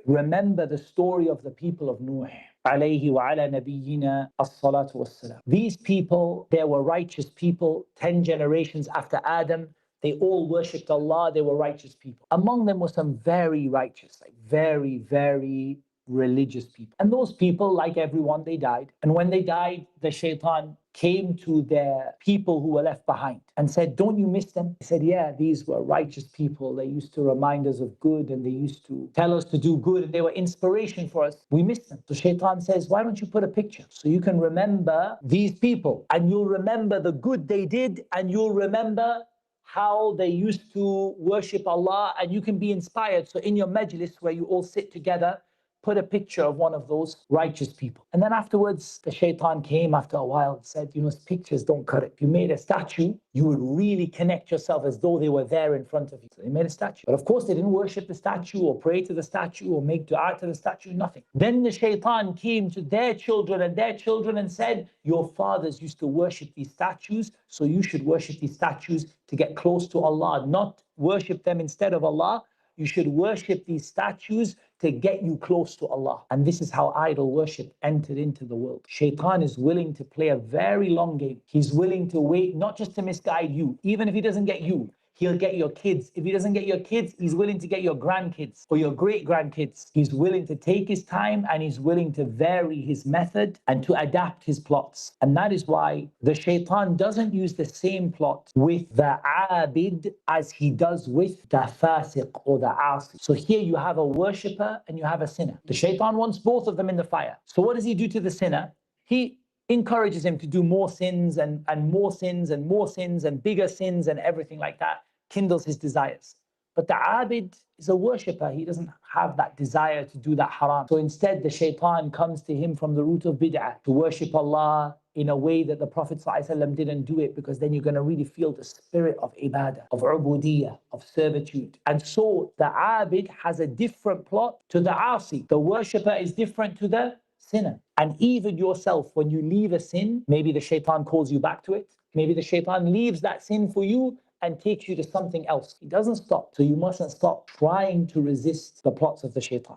Remember the story of the people of Nuh. Alayhi wa ala nabiyyina as-salatu was-salam. These people, they were righteous people, 10 generations after Adam. They all worshipped Allah, they were righteous people. Among them were some very righteous, like very, very religious people. And those people, like everyone, they died. And when they died, the Shaytan came to their people who were left behind and said, don't you miss them? They said, yeah, these were righteous people. They used to remind us of good and they used to tell us to do good and they were inspiration for us. We miss them. So Shaytan says, why don't you put a picture so you can remember these people and you'll remember the good they did and you'll remember how they used to worship Allah and you can be inspired. So in your majlis where you all sit together, put a picture of one of those righteous people. And then afterwards, the Shaytan came after a while and said, you know, pictures don't cut it. If you made a statue, you would really connect yourself as though they were there in front of you. So they made a statue. But of course, they didn't worship the statue or pray to the statue or make dua to the statue, nothing. Then the Shaytan came to their children and said, your fathers used to worship these statues, so you should worship these statues to get close to Allah, not worship them instead of Allah. You should worship these statues to get you close to Allah. And this is how idol worship entered into the world. Shaitan is willing to play a very long game. He's willing to wait, not just to misguide you. Even if he doesn't get you, he'll get your kids. If he doesn't get your kids, he's willing to get your grandkids or your great-grandkids. He's willing to take his time and he's willing to vary his method and to adapt his plots. And that is why the Shaitan doesn't use the same plot with the abid as he does with the fasiq or the asi. So here you have a worshipper and you have a sinner. The Shaitan wants both of them in the fire. So what does he do to the sinner? He encourages him to do more sins and more sins and more sins and bigger sins and everything like that, kindles his desires. But the abid is a worshipper. He doesn't have that desire to do that haram. So instead, the Shaitan comes to him from the root of bid'ah, to worship Allah in a way that the Prophet ﷺ didn't do it, because then you're going to really feel the spirit of ibadah, of ubudiyyah, of servitude. And so the abid has a different plot to the asi. The worshipper is different to the sinner. And even yourself, when you leave a sin, maybe the Shaitan calls you back to it. Maybe the Shaitan leaves that sin for you and takes you to something else. He doesn't stop. So you mustn't stop trying to resist the plots of the Shaitan.